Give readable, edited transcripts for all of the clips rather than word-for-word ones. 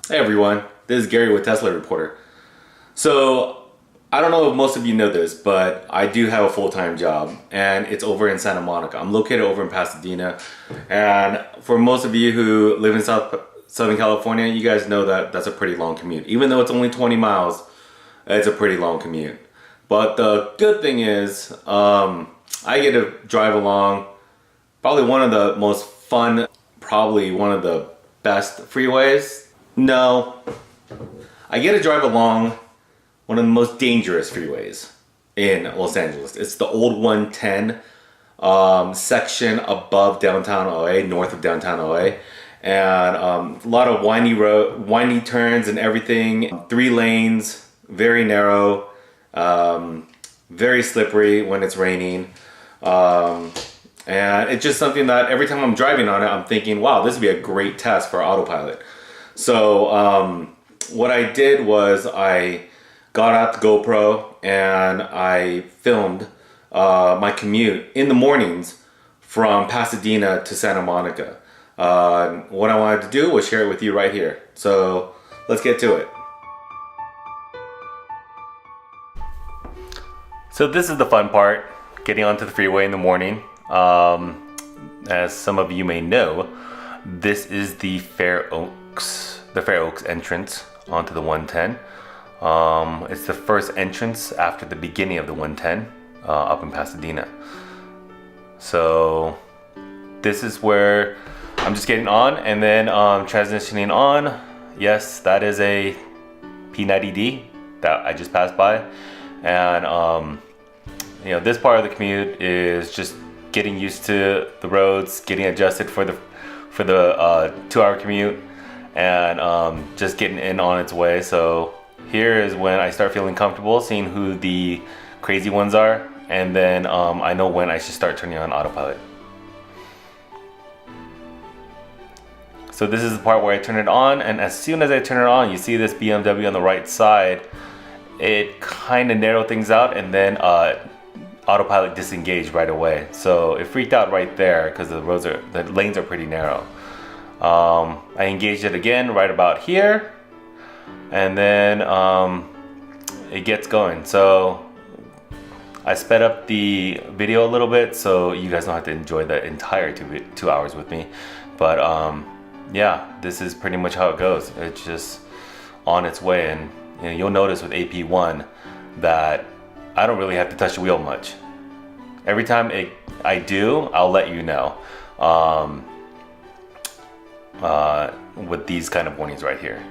Hey everyone, this is Gary with Tesla Reporter. So, I don't know if most of you know this, but I do have a full-time job and it's over in Santa Monica. I'm located over in Pasadena, and for most of you who live in Southern California, you guys know that that's a pretty long commute. Even though it's only 20 miles, it's a pretty long commute. But the good thing is, I get to drive along probably one of the most fun, probably one of the best freeways. No, I get to drive along one of the most dangerous freeways in Los Angeles. It's the old 110 section above downtown LA, north of downtown LA. And a lot of windy turns and everything. 3 lanes, very narrow, very slippery when it's raining. And it's just something that every time I'm driving on it, I'm thinking, wow, this would be a great test for Autopilot. So what I did was I got out the GoPro and I filmed my commute in the mornings from Pasadena to Santa Monica. What I wanted to do was share it with you right here. So let's get to it. So this is the fun part, getting onto the freeway in the morning. As some of you may know, this is the Fair Oaks entrance onto the 110. It's the first entrance after the beginning of the 110 up in Pasadena. So this is where I'm just getting on and then transitioning on. Yes, that is a P90D that I just passed by, and this part of the commute is just getting used to the roads, getting adjusted for the 2-hour commute, and just getting in on its way. So here is when I start feeling comfortable, seeing who the crazy ones are, and then I know when I should start turning on autopilot. So this is the part where I turn it on, and as soon as I turn it on, you see this BMW on the right side. It kind of narrowed things out, and then autopilot disengaged right away. So it freaked out right there because the lanes are pretty narrow. I engaged it again right about here, and then it gets going. So I sped up the video a little bit so you guys don't have to enjoy the entire 2 hours with me. But yeah, this is pretty much how it goes. It's just on its way, and you'll notice with AP1 that I don't really have to touch the wheel much. Every time I do, I'll let you know with these kind of warnings right here.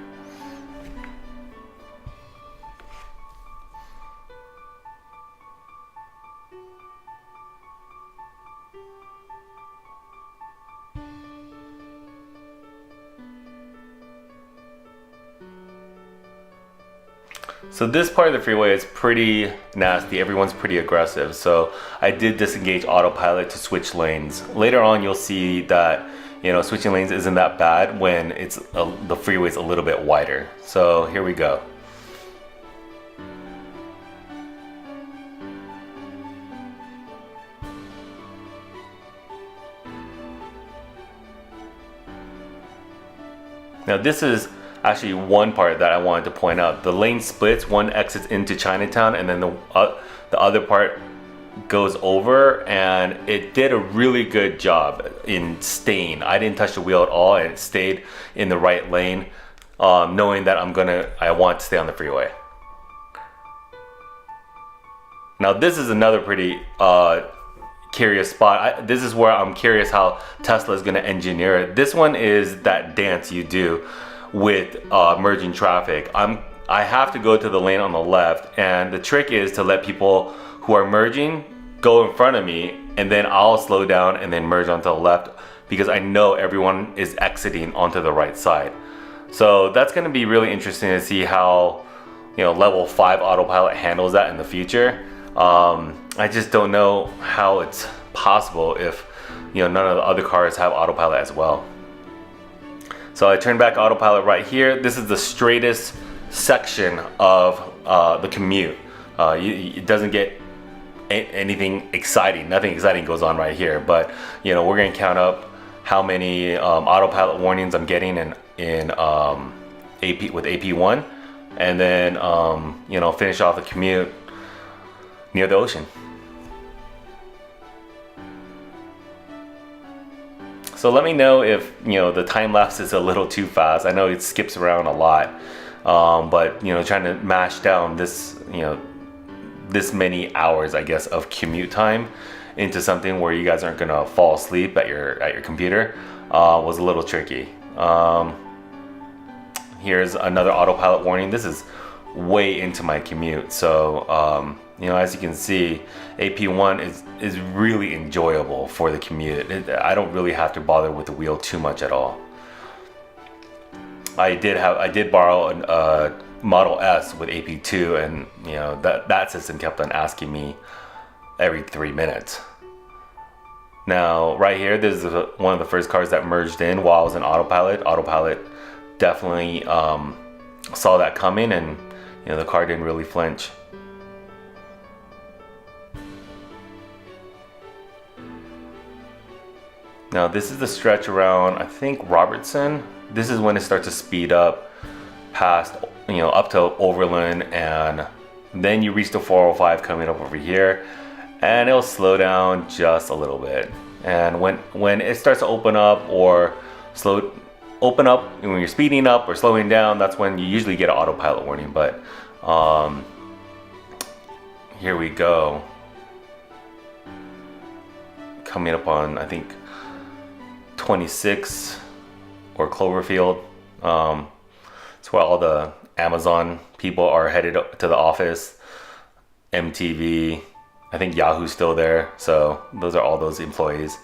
So this part of the freeway is pretty nasty. Everyone's pretty aggressive. So I did disengage autopilot to switch lanes. Later on, you'll see that switching lanes isn't that bad when the freeway's a little bit wider. So here we go. Now this is actually one part that I wanted to point out. The lane splits, one exits into Chinatown, and then the other part goes over, and it did a really good job in staying. I didn't touch the wheel at all, and it stayed in the right lane, knowing that I want to stay on the freeway. Now this is another pretty curious spot. This is where I'm curious how Tesla is going to engineer it. This one is that dance you do with merging traffic. I have to go to the lane on the left, and the trick is to let people who are merging go in front of me, and then I'll slow down and then merge onto the left, because I know everyone is exiting onto the right side. So that's going to be really interesting to see how level 5 autopilot handles that in the future. I just don't know how it's possible if none of the other cars have autopilot as well. So I turn back autopilot right here. This is the straightest section of the commute. It doesn't get anything exciting. Nothing exciting goes on right here. But we're gonna count up how many autopilot warnings I'm getting in AP1, and then you know, finish off the commute near the ocean. So let me know if, you know, the time lapse is a little too fast. I know it skips around a lot, but you know, trying to mash down this, you know, this many hours, I guess, of commute time into something where you guys aren't gonna fall asleep at your computer was a little tricky. Here's another autopilot warning. This is way into my commute, so you know, as you can see, AP1 is really enjoyable for the commute. I don't really have to bother with the wheel too much at all. I did borrow a Model S with AP2, and you know, that system kept on asking me every 3 minutes. Now right here, this is one of the first cars that merged in while I was in autopilot. Autopilot definitely saw that coming, and you know, the car didn't really flinch. Now this is the stretch around, I think, Robertson. This is when it starts to speed up past, you know, up to Overland, and then you reach the 405 coming up over here, and it'll slow down just a little bit. And when it starts to open up or open up, and when you're speeding up or slowing down, that's when you usually get an autopilot warning. But here we go. Coming up on, I think, 26 or Cloverfield. It's where all the Amazon people are headed to the office. MTV, I think Yahoo's still there, so those are all those employees.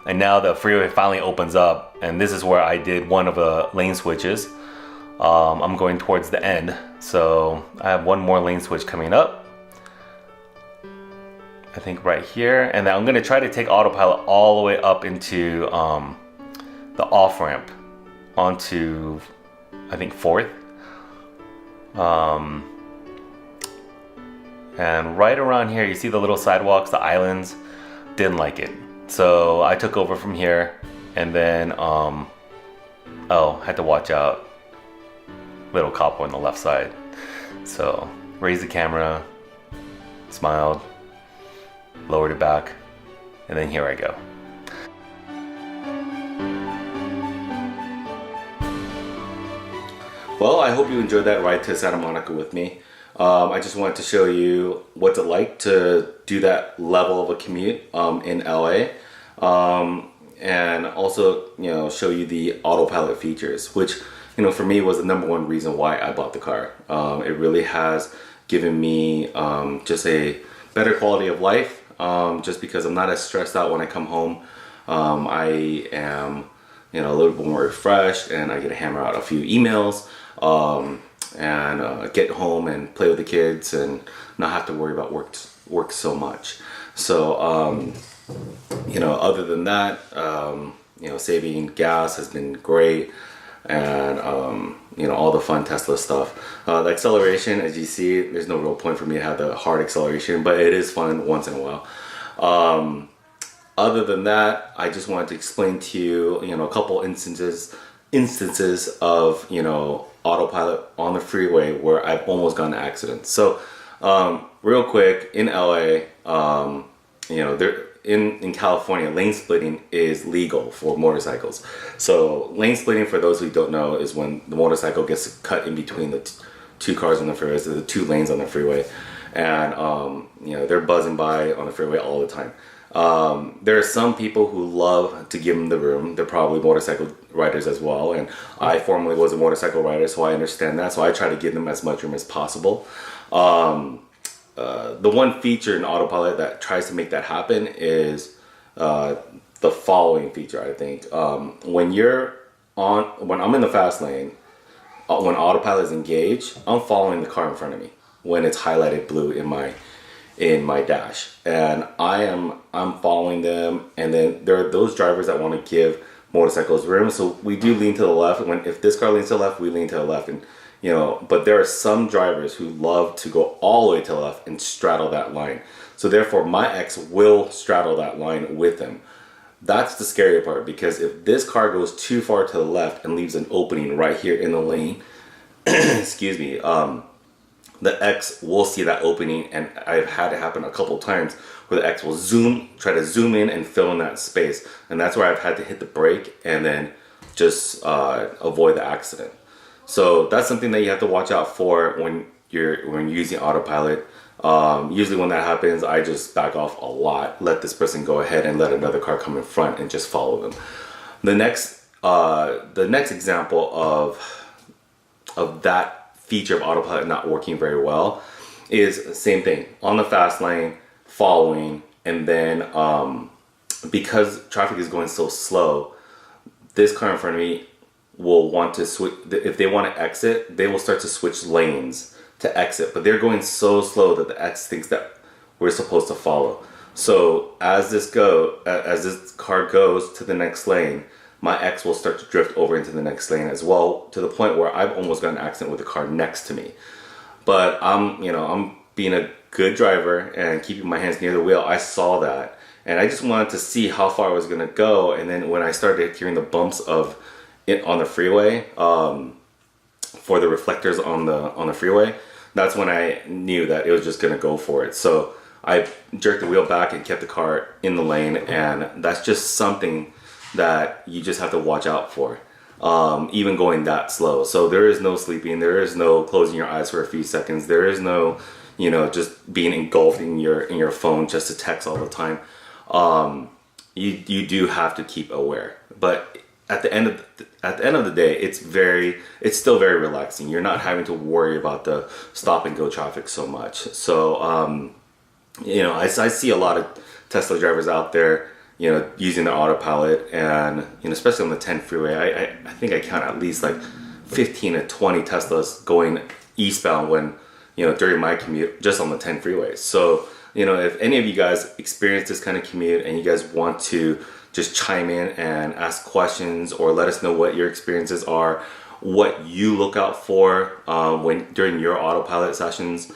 And now the freeway finally opens up, and this is where I did one of the lane switches. I'm going towards the end, so I have one more lane switch coming up, I think right here, and then I'm gonna try to take autopilot all the way up into the off-ramp onto, I think, 4th. And right around here, you see the little sidewalks, the islands. Didn't like it, so I took over from here, and then had to watch out. Little cop on the left side, so raised the camera, smiled, lowered it back, and then here I go. Well, I hope you enjoyed that ride to Santa Monica with me. I just wanted to show you what's it like to do that level of a commute in LA, and also, you know, show you the autopilot features, which, you know, for me was the #1 reason why I bought the car. It really has given me just a better quality of life, just because I'm not as stressed out when I come home. I am, you know, a little bit more refreshed, and I get to hammer out a few emails, and get home and play with the kids and not have to worry about work so much. So you know, other than that, you know, saving gas has been great, and you know, all the fun Tesla stuff. The acceleration, as you see, there's no real point for me to have the hard acceleration, but it is fun once in a while. Other than that, I just wanted to explain to you, you know, a couple instances of, you know, autopilot on the freeway where I've almost gotten in accidents. So real quick, in LA, you know, in California, lane splitting is legal for motorcycles. So lane splitting, for those who don't know, is when the motorcycle gets cut in between the two cars on the freeway, so the 2 lanes on the freeway, and you know, they're buzzing by on the freeway all the time. There are some people who love to give them the room. They're probably motorcycle riders as well, and I formerly was a motorcycle rider, so I understand that. So I try to give them as much room as possible. The one feature in Autopilot that tries to make that happen is the following feature, I think. When I'm in the fast lane, when Autopilot is engaged, I'm following the car in front of me when it's highlighted blue in my dash, and I'm following them. And then there are those drivers that want to give motorcycles room, so we do lean to the left. If this car leans to the left, we lean to the left, and you know. But there are some drivers who love to go all the way to the left and straddle that line. So therefore, my ex will straddle that line with him. That's the scary part, because if this car goes too far to the left and leaves an opening right here in the lane, excuse me, the X will see that opening, and I've had it happen a couple times where the X will try to zoom in and fill in that space, and that's where I've had to hit the brake and then just avoid the accident. So that's something that you have to watch out for when you're using autopilot. Usually when that happens, I just back off a lot, let this person go ahead and let another car come in front and just follow them. The next example of that feature of autopilot not working very well is same thing on the fast lane, following, and then because traffic is going so slow, this car in front of me will want to switch. If they want to exit, they will start to switch lanes to exit, but they're going so slow that the X thinks that we're supposed to follow. So as this car goes to the next lane, my X will start to drift over into the next lane as well, to the point where I've almost got an accident with the car next to me. But I'm being a good driver and keeping my hands near the wheel. I saw that, and I just wanted to see how far I was gonna go. And then when I started hearing the bumps of it on the freeway, for the reflectors on the freeway, that's when I knew that it was just gonna go for it. So I jerked the wheel back and kept the car in the lane, and that's just something that you just have to watch out for, even going that slow. So there is no sleeping, there is no closing your eyes for a few seconds, there is no just being engulfed in your phone just to text all the time. You do have to keep aware, but at the end of the day, it's still very relaxing. You're not having to worry about the stop and go traffic so much. So I see a lot of Tesla drivers out there using the autopilot, and especially on the 10 freeway, I think I count at least like 15 to 20 Teslas going eastbound when during my commute just on the 10 freeway. So if any of you guys experience this kind of commute and you guys want to just chime in and ask questions, or let us know what your experiences are, what you look out for during your autopilot sessions,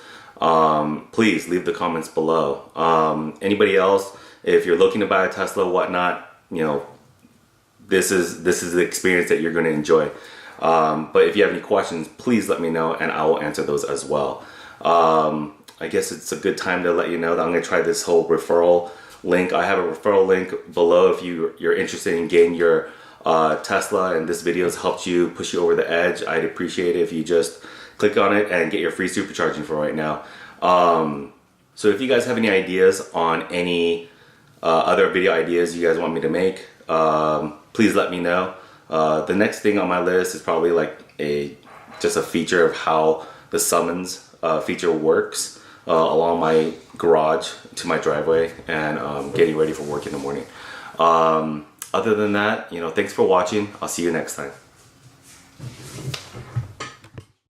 please leave the comments below. Anybody else, if you're looking to buy a Tesla, whatnot, this is the experience that you're going to enjoy. But if you have any questions, please let me know and I will answer those as well. I guess it's a good time to let you know that I'm going to try this whole referral link. I have a referral link below if you're interested in getting your Tesla, and this video has helped you push you over the edge. I'd appreciate it if you just click on it and get your free supercharging for right now. So if you guys have any ideas on any other video ideas you guys want me to make, please let me know. The next thing on my list is probably like just a feature of how the summons feature works along my garage to my driveway, and getting ready for work in the morning. Other than that, thanks for watching. I'll see you next time.